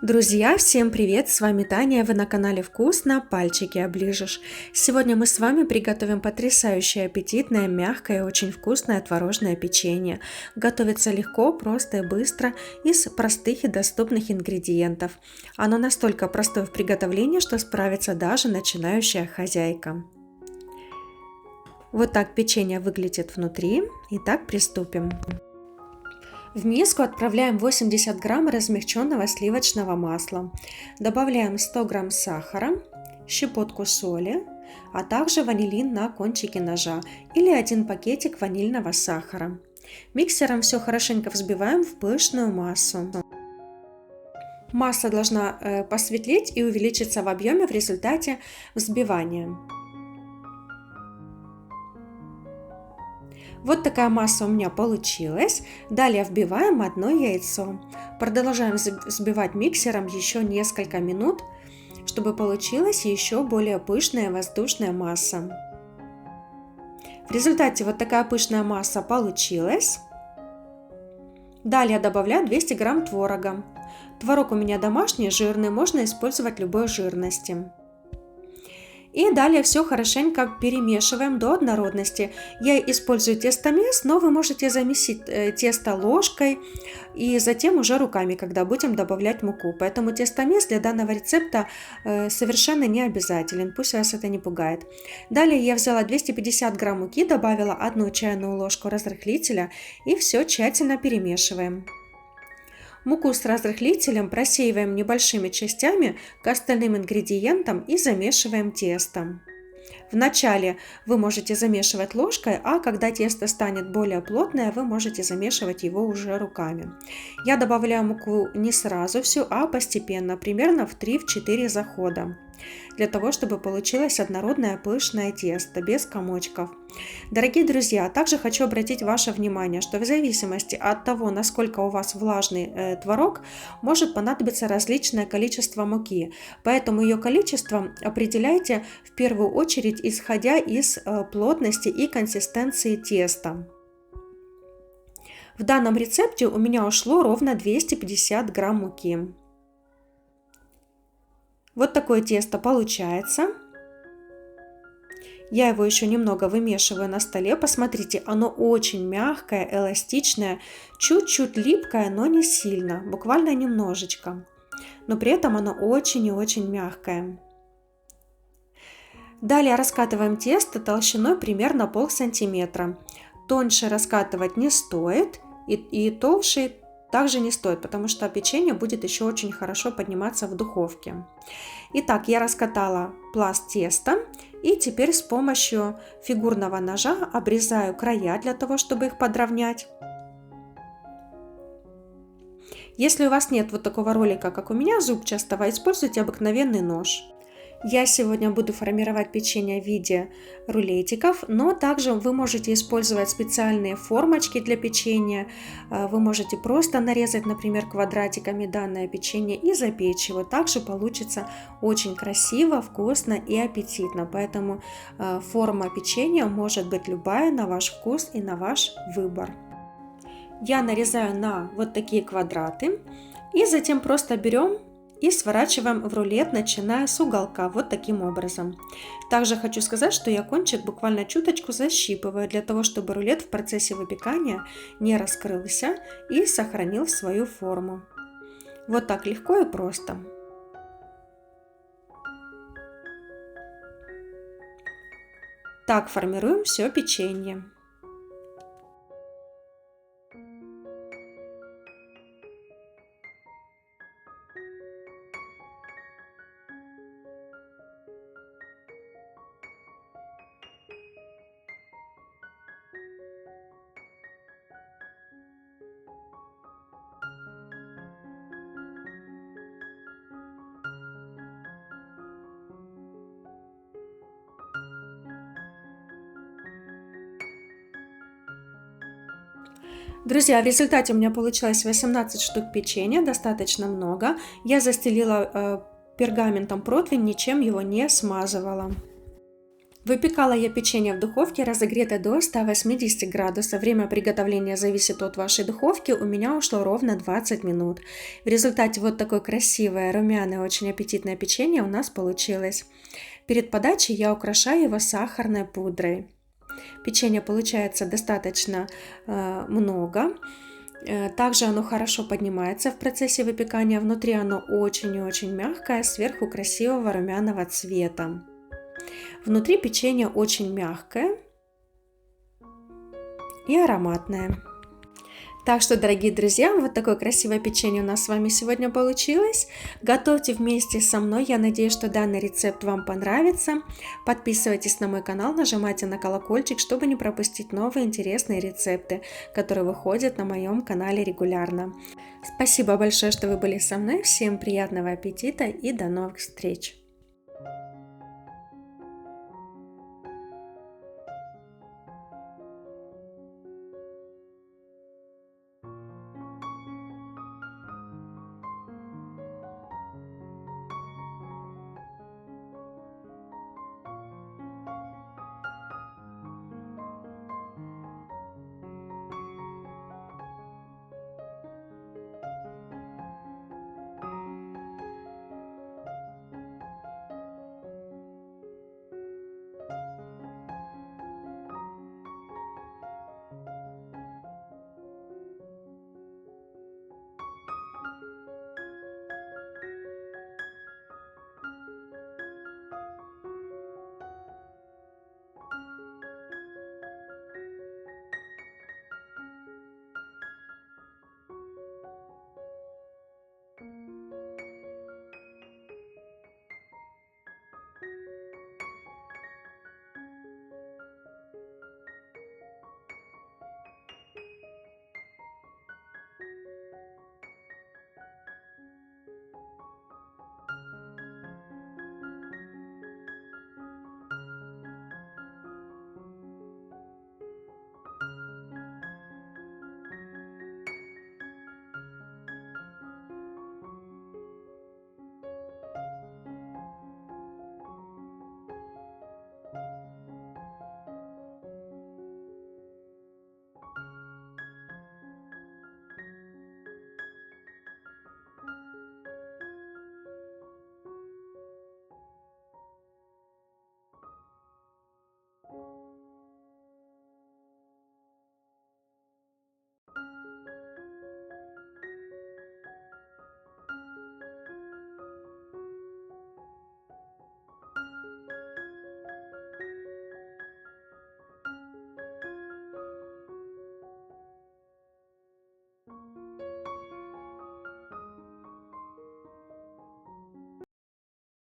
Друзья, всем привет! С вами Таня, вы на канале Вкусно, пальчики оближешь. Сегодня мы с вами приготовим потрясающее аппетитное, мягкое и очень вкусное творожное печенье. Готовится легко, просто и быстро из простых и доступных ингредиентов. Оно настолько простое в приготовлении, что справится даже начинающая хозяйка. Вот так печенье выглядит внутри. Итак, приступим. В миску отправляем 80 грамм размягченного сливочного масла. Добавляем 100 грамм сахара, щепотку соли, а также ванилин на кончике ножа или один пакетик ванильного сахара. Миксером все хорошенько взбиваем в пышную массу. Масса должна посветлеть и увеличиться в объеме в результате взбивания. Вот такая масса у меня получилась. Далее вбиваем одно яйцо. Продолжаем взбивать миксером еще несколько минут, чтобы получилась еще более пышная воздушная масса. В результате вот такая пышная масса получилась. Далее добавляю 200 грамм творога. Творог у меня домашний, жирный, можно использовать любой жирности. И далее все хорошенько перемешиваем до однородности. Я использую тестомес, но вы можете замесить тесто ложкой и затем уже руками, когда будем добавлять муку. Поэтому тестомес для данного рецепта совершенно не обязателен, пусть вас это не пугает. Далее я взяла 250 грамм муки, добавила 1 чайную ложку разрыхлителя и все тщательно перемешиваем. Муку с разрыхлителем просеиваем небольшими частями к остальным ингредиентам и замешиваем тесто. Вначале вы можете замешивать ложкой, а когда тесто станет более плотное, вы можете замешивать его уже руками. Я добавляю муку не сразу всю, а постепенно, примерно в 3-4 захода, для того, чтобы получилось однородное пышное тесто, без комочков. Дорогие друзья, также хочу обратить ваше внимание, что в зависимости от того, насколько у вас влажный творог, может понадобиться различное количество муки. Поэтому ее количество определяйте в первую очередь исходя из плотности и консистенции теста. В данном рецепте у меня ушло ровно 250 грамм муки. Вот такое тесто получается. Я его еще немного вымешиваю на столе. Посмотрите, оно очень мягкое, эластичное, чуть-чуть липкое, но не сильно, буквально немножечко. Но при этом оно очень и очень мягкое. Далее раскатываем тесто толщиной примерно полсантиметра. Тоньше раскатывать не стоит и толще также не стоит, потому что печенье будет еще очень хорошо подниматься в духовке. Итак, я раскатала пласт теста и теперь с помощью фигурного ножа обрезаю края для того, чтобы их подровнять. Если у вас нет вот такого ролика, как у меня, зубчатого, используйте обыкновенный нож. Я сегодня буду формировать печенье в виде рулетиков, но также вы можете использовать специальные формочки для печенья. Вы можете просто нарезать, например, квадратиками данное печенье и запечь его. Также получится очень красиво, вкусно и аппетитно. Поэтому форма печенья может быть любая на ваш вкус и на ваш выбор. Я нарезаю на вот такие квадраты и затем просто берем и сворачиваем в рулет, начиная с уголка, вот таким образом. Также хочу сказать, что я кончик буквально чуточку защипываю, для того, чтобы рулет в процессе выпекания не раскрылся и сохранил свою форму. Вот так легко и просто. Так формируем все печенье. Друзья, в результате у меня получилось 18 штук печенья, достаточно много. Я застелила пергаментом противень, ничем его не смазывала. Выпекала я печенье в духовке, разогретой до 180 градусов. Время приготовления зависит от вашей духовки. У меня ушло ровно 20 минут. В результате вот такое красивое, румяное, очень аппетитное печенье у нас получилось. Перед подачей я украшаю его сахарной пудрой. Печенье получается достаточно много. Также оно хорошо поднимается в процессе выпекания. Внутри оно очень и очень мягкое, сверху красивого румяного цвета. Внутри печенье очень мягкое и ароматное. Так что, дорогие друзья, вот такое красивое печенье у нас с вами сегодня получилось. Готовьте вместе со мной. Я надеюсь, что данный рецепт вам понравится. Подписывайтесь на мой канал, нажимайте на колокольчик, чтобы не пропустить новые интересные рецепты, которые выходят на моем канале регулярно. Спасибо большое, что вы были со мной. Всем приятного аппетита и до новых встреч!